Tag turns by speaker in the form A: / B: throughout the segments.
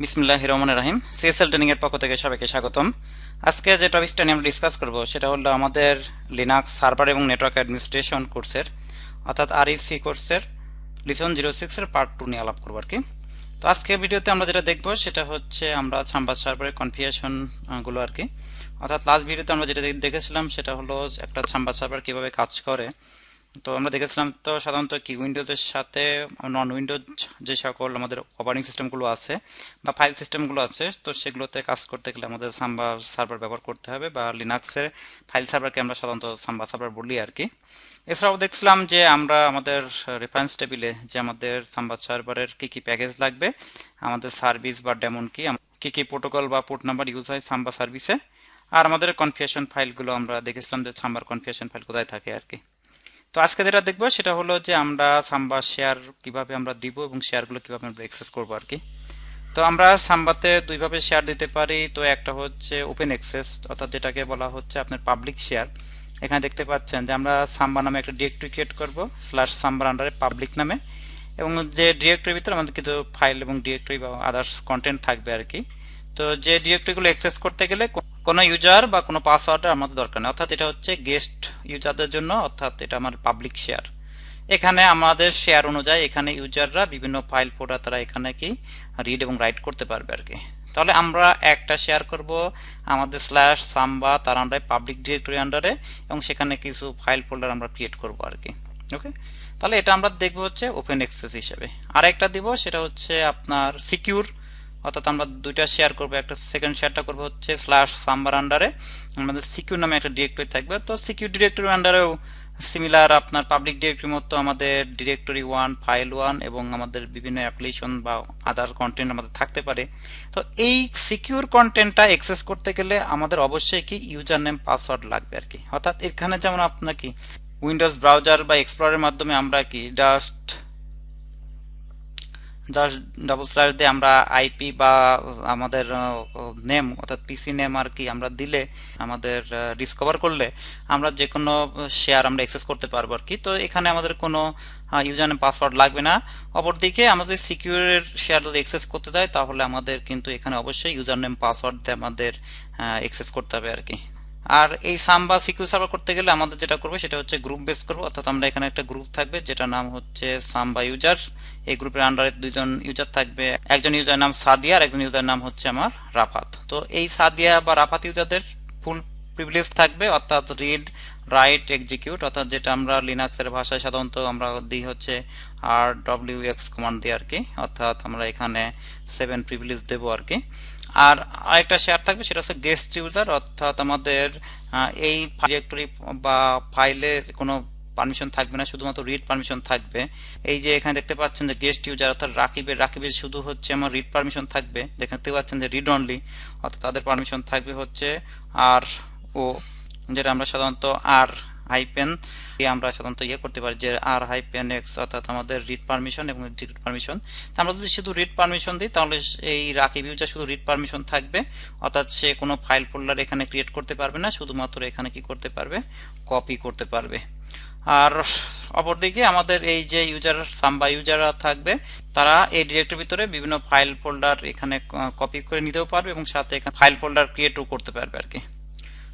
A: বিসমিল্লাহির রহমানির রহিম। CSL training এর পক্ষ থেকে সবাইকে স্বাগতম। আজকে যে টপিকটা নিয়ে আমরা ডিসকাস করব সেটা হলো আমাদের লিনাক্স সার্ভার এবং নেটওয়ার্ক অ্যাডমিনিস্ট্রেশন কোর্সের অর্থাৎ RHCE কোর্সের লিসন 06 এর পার্ট 2 নিয়ে আলাপ করব আর কি। তো আজকের ভিডিওতে আমরা যেটা দেখব সেটা হচ্ছে আমরা সাম্বা সার্ভারের কনফিগারেশন গুলো আর কি। অর্থাৎ লাস্ট ভিডিওতে আমরা যেটা দেখেছিলাম সেটা হলো একটা সাম্বা সার্ভার কিভাবে কাজ করে। তো আমরা দেখেছিলাম তো সাধারণত কি উইন্ডোজের সাথে নন উইন্ডোজ যে সকল আমাদের অপারেটিং সিস্টেমগুলো আছে বা ফাইল সিস্টেমগুলো আছে তো সেগুলোতে কাজ করতে গেলে আমাদের সাম্বা সার্ভার ব্যবহার করতে হবে বা লিনাক্সের ফাইল সার্ভারকে আমরা সাধারণত সাম্বা সার্ভার বলি আর কি। এছাড়াও দেখছিলাম যে আমরা আমাদের রেফারেন্স টেবিলে যে আমাদের সাম্বা সার্ভারের কি কি প্যাকেজ লাগবে, আমাদের সার্ভিস বা ডেমন কি কি প্রোটোকল বা পোর্ট নাম্বার ইউজ হয় সাম্বা সার্ভিসে, আর আমাদের কনফিগারেশন ফাইলগুলো আমরা দেখেছিলাম যে সাম্বার কনফিগারেশন ফাইল কোথায় থাকে আর কি। তো আজকে যেটা দেখবো সেটা হলো যে আমরা সাম্বা শেয়ার কিভাবে আমরা দিব এবং শেয়ারগুলো কিভাবে আমরা অ্যাক্সেস করবো আর কি। তো আমরা সাম্বাতে দুইভাবে শেয়ার দিতে পারি। তো একটা হচ্ছে ওপেন অ্যাক্সেস অর্থাৎ যেটাকে বলা হচ্ছে আপনার পাবলিক শেয়ার। এখানে দেখতে পাচ্ছেন যে আমরা সাম্বা নামে একটা ডিরেক্টরি ক্রিয়েট করব /সাম্বার আন্ডারে পাবলিক নামে, এবং যে ডিরেক্টরির ভিতরে আমাদের কিছু ফাইল এবং ডিরেক্টরি বা আদার্স কন্টেন্ট থাকবে আর কি। তো যে ডিরেক্টরিগুলো অ্যাক্সেস করতে গেলে কোনো ইউজার বা কোনো পাসওয়ার্ডের আমাদের দরকার নেই, অর্থাৎ এটা হচ্ছে গেস্ট ইউজারদের জন্য, অর্থাৎ এটা আমার পাবলিক শেয়ার। এখানে আমাদের শেয়ার অনুযায়ী এখানে ইউজাররা বিভিন্ন ফাইল ফোল্ডার তারা এখানে কি রিড এবং রাইট করতে পারবে আর কি। তাহলে আমরা একটা শেয়ার করব আমাদের /সাম্বা তার আন্ডারে পাবলিক ডিরেক্টরি আন্ডারে, এবং সেখানে কিছু ফাইল ফোল্ডার আমরা ক্রিয়েট করব আর কি। ওকে, তাহলে এটা আমরা দেখবো হচ্ছে ওপেন অ্যাক্সেস হিসেবে। আর একটা দিব সেটা হচ্ছে আপনার সিকিউর, অর্থাৎ আমরা দুইটা শেয়ার করব। একটা সেকেন্ড শেয়ারটা করব হচ্ছে /সাম্বার আন্ডারে আমাদের সিকিউর নামে একটা ডিরেক্টরি থাকবে। তো সিকিউর ডিরেক্টরি আন্ডারেও সিমিলার আপনার পাবলিক ডিরেক্টরি মতো আমাদের ডিরেক্টরি 1 ফাইল 1 এবং আমাদের বিভিন্ন অ্যাপ্লিকেশন বা আদার কন্টেন্ট আমাদের থাকতে পারে। তো এই সিকিউর কন্টেন্টটা অ্যাক্সেস করতে গেলে আমাদের অবশ্যই কি ইউজার নেম পাসওয়ার্ড লাগবে আর কি। অর্থাৎ এখানে যেমন আপনার কি উইন্ডোজ ব্রাউজার বা এক্সপ্লোরের মাধ্যমে আমরা কি জাস্ট ডাবল স্ল্যাশ দিয়ে আমরা আইপি বা আমাদের নেম অর্থাৎ পিসি নেম আর কি আমরা দিলে আমাদের ডিসকভার করলে আমরা যে কোনো শেয়ার আমরা অ্যাক্সেস করতে পারবো আর কি। তো এখানে আমাদের কোনো ইউজার নেম পাসওয়ার্ড লাগবে না। অপরদিকে আমাদের সিকিউরের শেয়ার যদি অ্যাক্সেস করতে চাই তাহলে আমাদের কিন্তু এখানে অবশ্যই ইউজার নেম পাসওয়ার্ড দিয়ে আমাদের অ্যাক্সেস করতে হবে আর কি। আর এই সাম্বা সিকিউর সার্ভার করতে গেলে আমাদের যেটা করবো সেটা হচ্ছে গ্রুপ বেস করবো, অর্থাৎ আমরা এখানে একটা গ্রুপ থাকবে যেটা নাম হচ্ছে সাম্বা ইউজার। এই গ্রুপের আন্ডারে দুইজন ইউজার থাকবে, একজন ইউজার নাম সাদিয়া আর একজন ইউজার নাম হচ্ছে আমার রাফাত। তো এই সাদিয়া বা রাফাত ইউজারদের ফুল প্রিভিলেজ থাকবে, অর্থাৎ রিড রাইট এক্সিকিউট, অর্থাৎ যেটা আমরা লিনাক্সের ভাষায় সাধারণত আমরা দিই হচ্ছে RWX কমান্ড দিয়ে আর কি। অর্থাৎ আমরা এখানে 7 প্রিভিলেজ দেবো আর কি। আর আরেকটা শেয়ার থাকবে সেটা হচ্ছে গেস্ট ইউজার, অর্থাৎ আমাদের এই ডিরেক্টরি বা ফাইলে কোনো পারমিশন থাকবে না, শুধুমাত্র রিড পারমিশন থাকবে। এই যে এখানে দেখতে পাচ্ছেন যে গেস্ট ইউজার অর্থাৎ রাকিবের শুধু হচ্ছে আমার রিড পারমিশন থাকবে। দেখতে পাচ্ছেন যে রিড অনলি, অর্থাৎ তাদের পারমিশন থাকবে হচ্ছে আর ও, যেটা আমরা সাধারণত আর হাইপেন আমরা সাধারণত করতে পারি যে R-X, অর্থাৎ আমাদের রিড পারমিশন এবং এক্সিকিউট পারমিশন। আমরা যদি শুধু রিড পারমিশন দিই তাহলে এই রাকিব ইউজার শুধু রিড পারমিশন থাকবে, অর্থাৎ সে কোনো ফাইল ফোল্ডার এখানে ক্রিয়েট করতে পারবে না, শুধুমাত্র এখানে কি করতে পারবে কপি করতে পারবে। আর অপরদিকে আমাদের এই যে ইউজার সাম্বা ইউজাররা থাকবে তারা এই ডিরেক্টরির ভিতরে বিভিন্ন ফাইল ফোল্ডার এখানে কপি করে নিতেও পারবে এবং সাথে এখানে ফাইল ফোল্ডার ক্রিয়েটও করতে পারবে আর কি।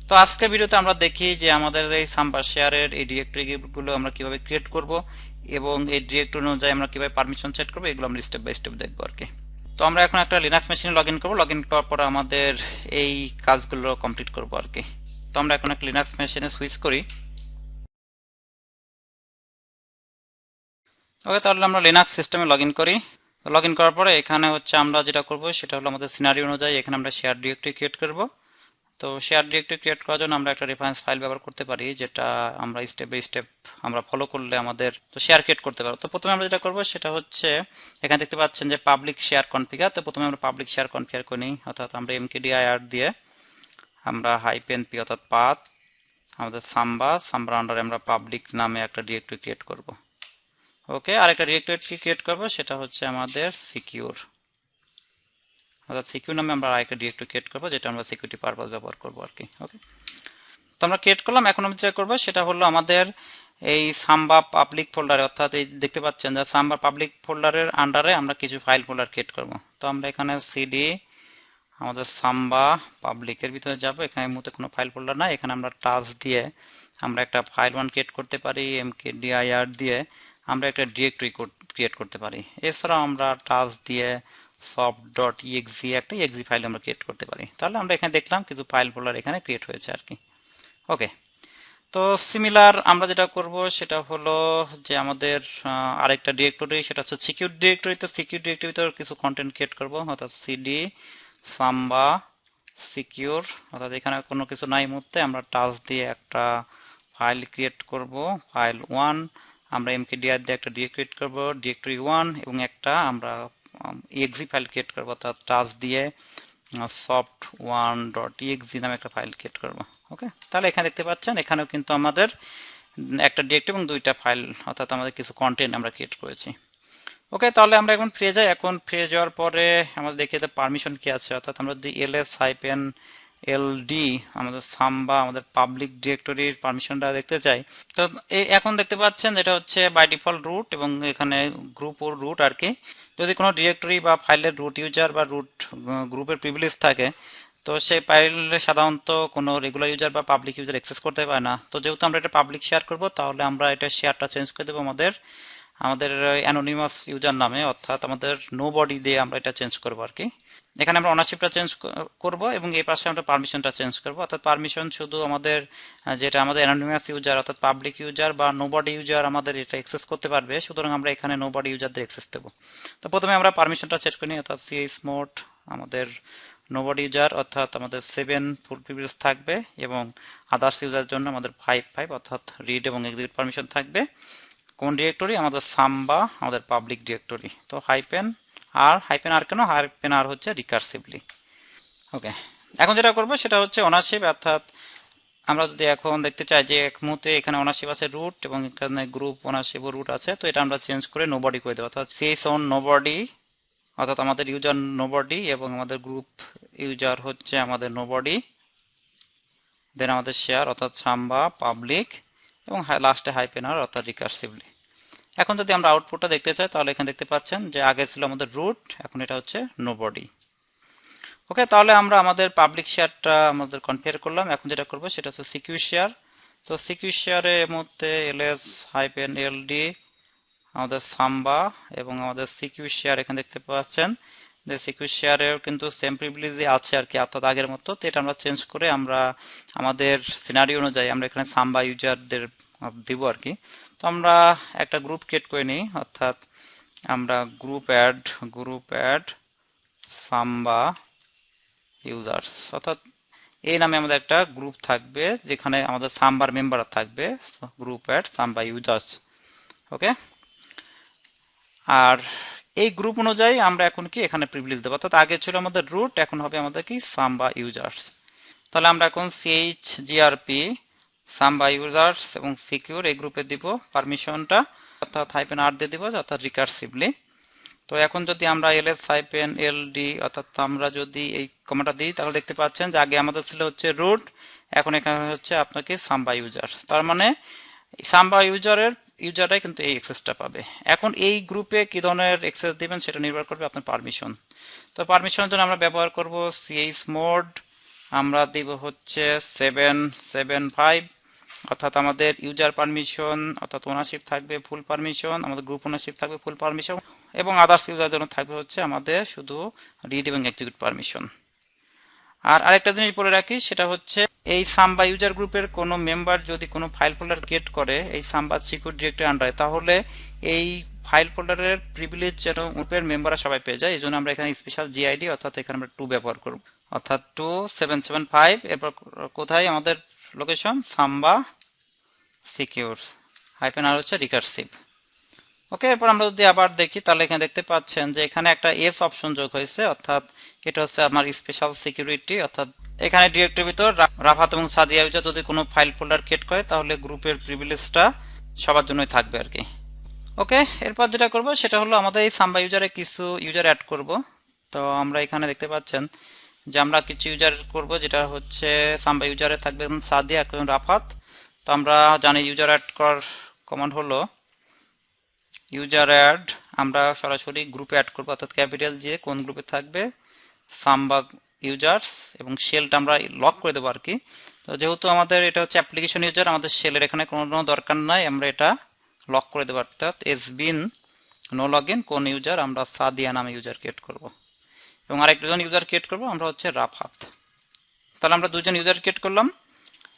A: তো আজকের ভিডিওতে আমরা দেখি যে আমাদের এই সাম্বা শেয়ারের এই ডিরেক্টরি গুলো আমরা কিভাবে ক্রিয়েট করব এবং এই ডিরেক্টরি অনুযায়ী আমরা কিভাবে পারমিশন সেট করব, এগুলো আমরা স্টেপ বাই স্টেপ দেখবো আর কি। তো আমরা এখন একটা লিনাক্স মেশিনে লগ ইন করবো, লগ ইন করার পর আমাদের এই কাজগুলো কমপ্লিট করবো আর কি। তো আমরা এখন একটা লিনাক্স মেশিনে সুইচ করি। ওকে, তাহলে আমরা লিনাক্স সিস্টেমে লগ ইন করি। লগ ইন করার পরে এখানে হচ্ছে আমরা যেটা করব সেটা হলো আমাদের সিনারি অনুযায়ী এখানে আমরা শেয়ার ডিরেক্টরি ক্রিয়েট করব। তো শেয়ার ডিরেক্টরি ক্রিয়েট করার জন্য আমরা একটা রেফারেন্স ফাইল ব্যবহার করতে পারি, যেটা আমরা স্টেপ বাই স্টেপ আমরা ফলো করলে আমাদের তো শেয়ার ক্রিয়েট করতে পারবো। তো প্রথমে আমরা যেটা করব সেটা হচ্ছে এখানে দেখতে পাচ্ছেন যে পাবলিক শেয়ার কনফিগার। তো প্রথমে আমরা পাবলিক শেয়ার কনফিগার করে নিই, অর্থাৎ আমরা mkdir দিয়ে আমরা -p অর্থাৎ পাথ আমাদের সাম্বার আন্ডারে আমরা পাবলিক নামে একটা ডিরেক্টরি ক্রিয়েট করব। ওকে, আরেকটা ডিরেক্টরি ক্রিয়েট করব সেটা হচ্ছে আমাদের সিকিউর, অর্থাৎ সিকিউর নামে আমরা আরেকটা ডিরেক্টরি ক্রিয়েট করবো যেটা আমরা সিকিউরিটি পারপাস ব্যবহার করবো আর কি। ওকে, তো আমরা ক্রিয়েট করলাম। এখন আমি যেটা করবো সেটা হলো আমাদের এই সাম্বা পাবলিক ফোল্ডারে, অর্থাৎ এই দেখতে পাচ্ছেন যে সাম্বা পাবলিক ফোল্ডারের আন্ডারে আমরা কিছু ফাইল ফোল্ডার ক্রিয়েট করব। তো আমরা এখানে সিডি আমাদের সাম্বা পাবলিকের ভিতরে যাব। এখানে এই মুহূর্তে কোনো ফাইল ফোল্ডার নাই, এখানে আমরা টাচ দিয়ে আমরা একটা ফাইল ওয়ান ক্রিয়েট করতে পারি, mkdir দিয়ে আমরা একটা ডিরেক্টরি ক্রিয়েট করতে পারি। এছাড়াও আমরা টাচ দিয়ে soft.exe একটা exe ফাইল আমরা ক্রিয়েট করতে পারি। তাহলে আমরা এখানে দেখলাম কিছু ফাইল ফোল্ডার এখানে ক্রিয়েট হয়েছে আর কি। ওকে, তো সিমিলার আমরা যেটা করব সেটা হলো যে আমাদের আরেকটা ডিরেক্টরি, সেটা হচ্ছে সিকিউর ডিরেক্টরি। তো সিকিউর ডিরেক্টরিতে কিছু কন্টেন্ট ক্রিয়েট করব, অর্থাৎ সিডি সাম্বা সিকিউর, অর্থাৎ এখানে কোনো কিছু নাই মুহূর্তে আমরা টাচ দিয়ে একটা ফাইল ক্রিয়েট করব, ফাইল ওয়ান। আমরা mkdir দিয়ে একটা ডিরেক্টরি ক্রিয়েট করব, ডিরেক্টরি ওয়ান, এবং একটা আমরা exe ফাইল ক্রিয়েট করব, অর্থাৎ টাচ দিয়ে soft1.exe নামে একটা ফাইল ক্রিয়েট করব। ওকে, তাহলে এখানে দেখতে পাচ্ছেন এখানেও কিন্তু আমাদের একটা ডিরেক্টরি এবং দুইটা ফাইল, অর্থাৎ আমাদের কিছু কন্টেন্ট আমরা ক্রিয়েট করেছি। ওকে, তাহলে আমরা এখন ফিরে যাই। এখন ফিরে যাওয়ার পরে আমাদের দেখি যে পারমিশন কি আছে, অর্থাৎ আমরা যদি ls-ld আমাদের সাম্বা আমাদের পাবলিক ডিরেক্টরির পারমিশনটা দেখতে চাই। তো এখন দেখতে পাচ্ছেন যেটা হচ্ছে বাই ডিফল্ট রুট, এবং এখানে গ্রুপ ও রুট আর কি। যদি কোনো ডিরেক্টরি বা ফাইলের রুট ইউজার বা রুট গ্রুপের প্রিভিলেজ থাকে, তো সেই ফাইলে সাধারণত কোনো রেগুলার ইউজার বা পাবলিক ইউজার অ্যাক্সেস করতে পারে না। তো যেহেতু আমরা এটা পাবলিক শেয়ার করব, তাহলে আমরা এটা শেয়ারটা চেঞ্জ করে দেবো আমাদের অ্যানোনিমাস ইউজার নামে, অর্থাৎ আমাদের নো বডি দিয়ে আমরা এটা চেঞ্জ করবো আর কি। এখানে আমরা ওনারশিপটা চেঞ্জ করব এবং এই পাশে আমরা পারমিশনটা চেঞ্জ করব, অর্থাৎ পারমিশন শুধু আমাদের যেটা আমাদের অ্যানোনিমাস ইউজার অর্থাৎ পাবলিক ইউজার বা নো বডি ইউজার আমাদের এটা অ্যাক্সেস করতে পারবে, সুতরাং আমরা এখানে নো বডি ইউজারদের অ্যাক্সেস দেবো। তো প্রথমে আমরা পারমিশনটা সেট করি, অর্থাৎ chmod আমাদের নো বডি ইউজার, অর্থাৎ আমাদের 7 ফুল প্রিভিলেজ থাকবে, এবং আদার্স ইউজারের জন্য আমাদের 5 অর্থাৎ রিড এবং এক্সিকিউট পারমিশন থাকবে। কোন ডিরেক্টরি? আমাদের সাম্বা আমাদের পাবলিক ডিরেক্টরি। তো হাইপেন আর কেন? হাইপেন আর হচ্ছে রিকার্সিভলি। ওকে, এখন যেটা করব সেটা হচ্ছে ওনারশিপ, অর্থাৎ আমরা যদি এখন দেখতে চাই যে এক মুহূর্তে এখানে ওনারশিপ আছে রুট এবং এখানে গ্রুপ ওনারশিপ ও রুট আছে, তো এটা আমরা চেঞ্জ করে নোবডি করে দেবো, অর্থাৎ chon নোবডি, অর্থাৎ আমাদের ইউজার নোবডি এবং আমাদের গ্রুপ ইউজার হচ্ছে আমাদের নোবডি, দেন আমাদের শেয়ার অর্থাৎ সাম্বা পাবলিক, এবং লাস্টে হাইপেন আর অর্থাৎ রিকার্সিভলি। এখন যদি আমরা আউটপুটটা দেখতে চাই, তাহলে এখানে দেখতে পাচ্ছেন যে আগে ছিল আমাদের রুট, এখন এটা হচ্ছে নোবডি। ওকে, তাহলে আমরা আমাদের পাবলিক শেয়ারটা আমাদের কনফিগার করলাম। এখন যেটা করব সেটা হচ্ছে সিকিউর শেয়ার। তো সিকিউর শেয়ারের মধ্যে ls-ld আমাদের সাম্বা এবং আমাদের সিকিউর শেয়ার, এখানে দেখতে পাচ্ছেন যে সিকিউর শেয়ারের কিন্তু সেম প্রিভিলেজই আছে আর কি, অর্থাৎ আগের মতো। তো এটা আমরা চেঞ্জ করে আমরা আমাদের সিনারি অনুযায়ী আমরা এখানে সাম্বা ইউজারদের দিব আর কি। তো আমরা একটা গ্রুপ ক্রিয়েট করে নিই, অর্থাৎ আমরা গ্রুপ অ্যাড সাম্বা ইউজার্স, অর্থাৎ এই নামে আমাদের একটা গ্রুপ থাকবে যেখানে আমাদের সাম্বার মেম্বার থাকবে, গ্রুপ অ্যাড সাম্বা ইউজার্স। ওকে, আর এই গ্রুপ অনুযায়ী আমরা এখন কি এখানে প্রিভিলেজ দেবো, অর্থাৎ আগে ছিল আমাদের রুট, এখন হবে আমাদের কি সাম্বা ইউজার্স। তাহলে আমরা এখন chgrp সাম্বা ইউজার্স এবং সিকিউর এই গ্রুপে দিব পারমিশনটা, অর্থাৎ হাইপেন আর দিয়ে দিব, অর্থাৎ রিকার্সিভলি। তো এখন যদি আমরা ls-ld অর্থাৎ আমরা যদি এই কমান্ডটা দিই, তাহলে দেখতে পাচ্ছেন যে আগে আমাদের ছিল হচ্ছে রুট, এখন এখানে হচ্ছে আপনাকে সাম্বা ইউজার্স। তার মানে সাম্বা ইউজাররাই কিন্তু এই অ্যাক্সেসটা পাবে। এখন এই গ্রুপে কি ধরনের অ্যাক্সেস দিবেন সেটা নির্ভর করবে আপনার পারমিশন। তো পারমিশনের জন্য আমরা ব্যবহার করব chmod, আমরা দিব হচ্ছে 775, অর্থাৎ আমাদের ইউজার পারমিশন অর্থাৎ ওনারশিপ থাকবে ফুল পারমিশন, আমাদের গ্রুপ ওনারশিপ থাকবে ফুল পারমিশন, এবং আদার্স ইউজার জন্য থাকবে হচ্ছে আমাদের শুধু রিড এবং এক্সিকিউট পারমিশন। আর আরেকটা জিনিস বলে রাখি, সেটা হচ্ছে এই সাম্বা ইউজার গ্রুপের কোনো মেম্বার যদি কোনো ফাইল ফোল্ডার ক্রিয়েট করে এই সাম্বা সিকিউর ডিরেক্টরি আন্ডারে, তাহলে এই ফাইল ফোল্ডারের প্রিভিলেজ যেন গ্রুপের মেম্বাররা সবাই পেয়ে যায়। এই জন্য আমরা এখানে স্পেশাল জিআইডি অর্থাৎ এখানে আমরা 2 ব্যবহার করব, অর্থাৎ 2775। এরপর কোথায় আমাদের লোকেশন? সাম্বা সিকিউর হাইপেন আর হচ্ছে রিকার্সিভ। ওকে, এরপর আমরা যদি আবার দেখি, তাহলে এখানে দেখতে পাচ্ছেন যে এখানে একটা এস অপশন যোগ হয়েছে, অর্থাৎ এটা হচ্ছে আমার স্পেশাল সিকিউরিটি, অর্থাৎ এখানে ডিরেক্টরির ভিতর রাফাত এবং সাদিয়া ইউজার যদি কোনো ফাইল ফোল্ডার ক্রিয়েট করে, তাহলে গ্রুপের প্রিভিলেজটা সবার জন্যই থাকবে আর কি। ওকে, এরপর যেটা করব সেটা হলো আমাদের এই সাম্বা ইউজারে কিছু ইউজার অ্যাড করব। তো আমরা এখানে দেখতে পাচ্ছেন যে আমরা কিছু ইউজার করব, যেটা হচ্ছে সাম্বা ইউজারে থাকবে সাদিয়া এবং রাফাত। তো আমরা জানি ইউজার অ্যাড কমান্ড হলো ইউজার অ্যাড। আমরা সরাসরি গ্রুপে অ্যাড করবো, অর্থাৎ ক্যাপিটাল দিয়ে কোন গ্রুপে থাকবে সাম্বা ইউজার্স, এবং শেলটা আমরা লক করে দেবো আর কি। তো যেহেতু আমাদের এটা হচ্ছে অ্যাপ্লিকেশন ইউজার, আমাদের শেলের এখানে কোনো দরকার নাই, আমরা এটা লক করে দেবো। অর্থাৎ এসবিন নো লগ ইন কোন ইউজার, আমরা সাদিয়া নামে ইউজার ক্রিয়েট করব, এবং আরেকজন ইউজার ক্রিয়েট করবো আমরা হচ্ছে রাফাত। তাহলে আমরা দুজন ইউজার ক্রিয়েট করলাম,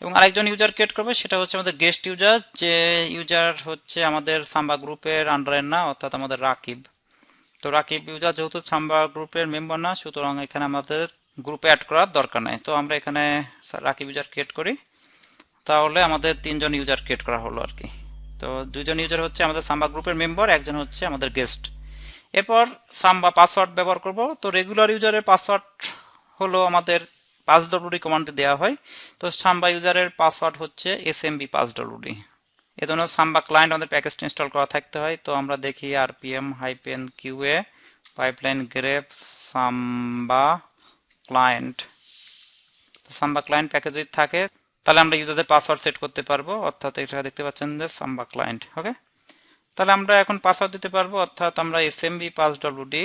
A: এবং আরেকজন ইউজার ক্রিয়েট করবে সেটা হচ্ছে আমাদের গেস্ট ইউজার, যে ইউজার হচ্ছে আমাদের সাম্বা গ্রুপের আন্ডারের না, অর্থাৎ আমাদের রাকিব। তো রাকিব ইউজার যেহেতু সাম্বা গ্রুপের মেম্বার না, সুতরাং এখানে আমাদের গ্রুপে অ্যাড করার দরকার নাই। তো আমরা এখানে রাকিব ইউজার ক্রিয়েট করি, তাহলে আমাদের 3 জন ইউজার ক্রিয়েট করা হলো আর কি। তো 2 জন ইউজার হচ্ছে আমাদের সাম্বা গ্রুপের মেম্বার, একজন হচ্ছে আমাদের গেস্ট। এরপর সাম্বা পাসওয়ার্ড ব্যবহার করব। তো রেগুলার ইউজারের পাসওয়ার্ড হলো আমাদের passwd কমান্ডে দেওয়া হয়। তো সাম্বা ইউজারের পাসওয়ার্ড হচ্ছে smb passwd। এই জন্য সাম্বা ক্লায়েন্ট আমাদের প্যাকেজটা ইনস্টল করা থাকতে হয়। তো আমরা দেখি rpm-qa পাইপলাইন গ্রেপ সাম্বা ক্লায়েন্ট। সাম্বা ক্লায়েন্ট প্যাকেজ যদি থাকে তাহলে আমরা ইউজারদের পাসওয়ার্ড সেট করতে পারবো, অর্থাৎ এটা দেখতে পাচ্ছেন যে সাম্বা ক্লায়েন্ট। ওকে, তাহলে আমরা এখন পাসওয়ার্ড দিতে পারবো, অর্থাৎ আমরা smb passwd,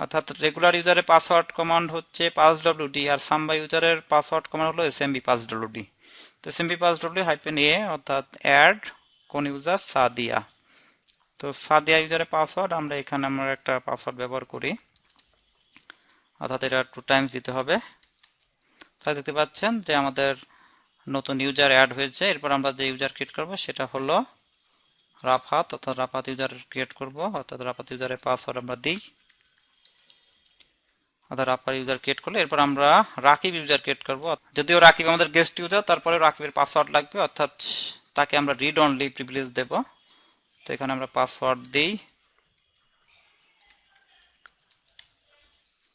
A: অর্থাৎ রেগুলার ইউজারের পাসওয়ার্ড কমান্ড হচ্ছে passwd, আর সাম্বা ইউজারের পাসওয়ার্ড কমান্ড হলো smb passwd। তো smb passwd -a, অর্থাৎ অ্যাড কোন ইউজার সাদিয়া। তো সাদিয়া ইউজারের পাসওয়ার্ড আমরা এখানে আমরা একটা পাসওয়ার্ড ব্যবহার করি, অর্থাৎ এটা 2 টাইমস দিতে হবে। তাহলে দেখতে পাচ্ছেন যে আমাদের নতুন ইউজার অ্যাড হয়েছে। এরপর আমরা যে ইউজার ক্রিয়েট করব সেটা হলো রাফাত, অর্থাৎ রাফাত ইউজার ক্রিয়েট করব, অর্থাৎ রাফাত ইউজারের পাসওয়ার্ড আমরা দিই, অর্থাৎ রাফাত ইউজার ক্রিয়েট করলে এরপর আমরা রাকিব ইউজার ক্রিয়েট করব। যদিও রাকিব আমাদের গেস্ট ইউজার, তারপরে রাকিবের পাসওয়ার্ড লাগবে, অর্থাৎ তাকে আমরা রিড অনলি প্রিভিলেজ দেব। তো এখানে আমরা পাসওয়ার্ড দিই।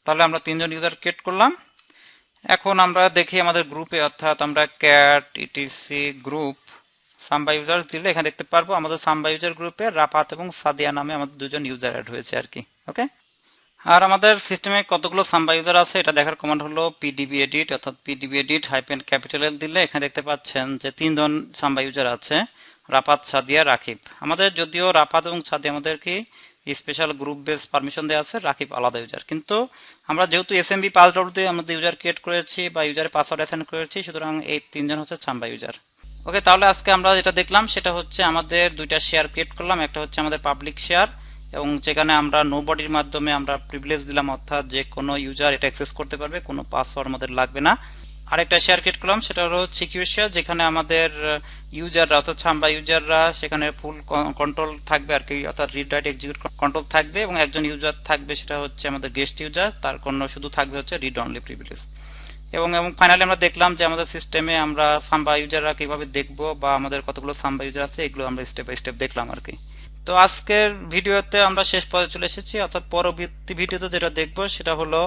A: তাহলে আমরা 3 জন ইউজার ক্রিয়েট করলাম। এখন আমরা দেখি আমাদের গ্রুপে, অর্থাৎ আমরা ক্যাট ইটিসি গ্রুপ সাম্বা ইউজার দিলে এখানে দেখতে পারবো আমাদের সাম্বা ইউজার গ্রুপে রাফাত এবং সাদিয়া নামে আমাদের 2 জন ইউজার অ্যাড হয়েছে আর কি। ওকে, আর আমাদের সিস্টেমে কতগুলো সাম্বা ইউজার আছে এটা দেখার কমান্ড হলো pdb edit, অর্থাৎ pdb edit -capital দিলে এখানে দেখতে পাচ্ছেন যে 3 জন সাম্বা ইউজার আছে, রাফাত, সাদিয়া, রাকিব। আমাদের যদিও রাফাত এবং সাদিয়া আমাদেরকে স্পেশাল গ্রুপ বেস পারমিশন দেওয়া আছে, রাকিব আলাদা ইউজার। কিন্তু আমরা যেহেতু smb passwd দিয়ে আমাদের ইউজার ক্রিয়েট করেছি বা ইউজারের পাসওয়ার্ড অ্যাসাইন করেছি, সুতরাং এই 3 জন হচ্ছে সাম্বা ইউজার। ওকে, তাহলে আজকে আমরা যেটা দেখলাম সেটা হচ্ছে আমাদের 2টা শেয়ার ক্রিয়েট করলাম। একটা হচ্ছে আমাদের পাবলিক শেয়ার, এবং যেখানে আমরা নো বডির মাধ্যমে আমরা প্রিভিলেজ দিলাম, অর্থাৎ যে কোনো ইউজার এটা অ্যাক্সেস করতে পারবে, কোনো পাসওয়ার্ড আমাদের লাগবে না। আরেকটা শেয়ার ক্রিয়েট করলাম সেটা হলো সিকিউর শেয়ার, যেখানে আমাদের ইউজাররা অর্থাৎ সাম্বা ইউজাররা সেখানে ফুল কন্ট্রোল থাকবে আর কি, অর্থাৎ রিড রাইট এক্সিকিউট কন্ট্রোল থাকবে, এবং একজন ইউজার থাকবে সেটা হচ্ছে আমাদের গেস্ট ইউজার, তার কোনো শুধু থাকবে হচ্ছে রিড অনলি প্রিভিলেজ। এবং ফাইনালি আমরা দেখলাম যে আমাদের সিস্টেমে আমরা সাম্বা ইউজাররা কিভাবে দেখবো বা আমাদের কতগুলো সাম্বা ইউজার আছে, এগুলো আমরা স্টেপ বাই স্টেপ দেখলাম আর কি। তো আজকের ভিডিওতে আমরা শেষ পর্যায়ে চলে এসেছি, অর্থাৎ পরবর্তী ভিডিওতে যেটা দেখবো সেটা হলো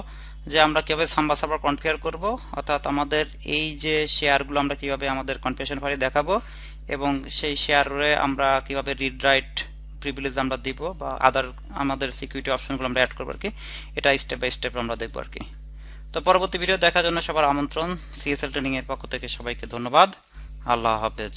A: যে আমরা কিভাবে সাম্বা সার্ভার কনফিগার করব, অর্থাৎ আমাদের এই যে শেয়ারগুলো আমরা কিভাবে আমাদের কনফিগারেশন ফাইলে দেখাবো, এবং সেই শেয়ারে আমরা কিভাবে রিড রাইট প্রিভিলেজ আমরা দিব বা আদার আমাদের সিকিউরিটি অপশনগুলো আমরা অ্যাড করবো আর কি। এটা স্টেপ বাই স্টেপ আমরা দেখবো আর কি। তো পরবর্তী ভিডিও দেখার জন্য সবার আমন্ত্রণ। CSL ট্রেনিং এর পক্ষ থেকে সবাইকে ধন্যবাদ। আল্লাহ হাফেজ।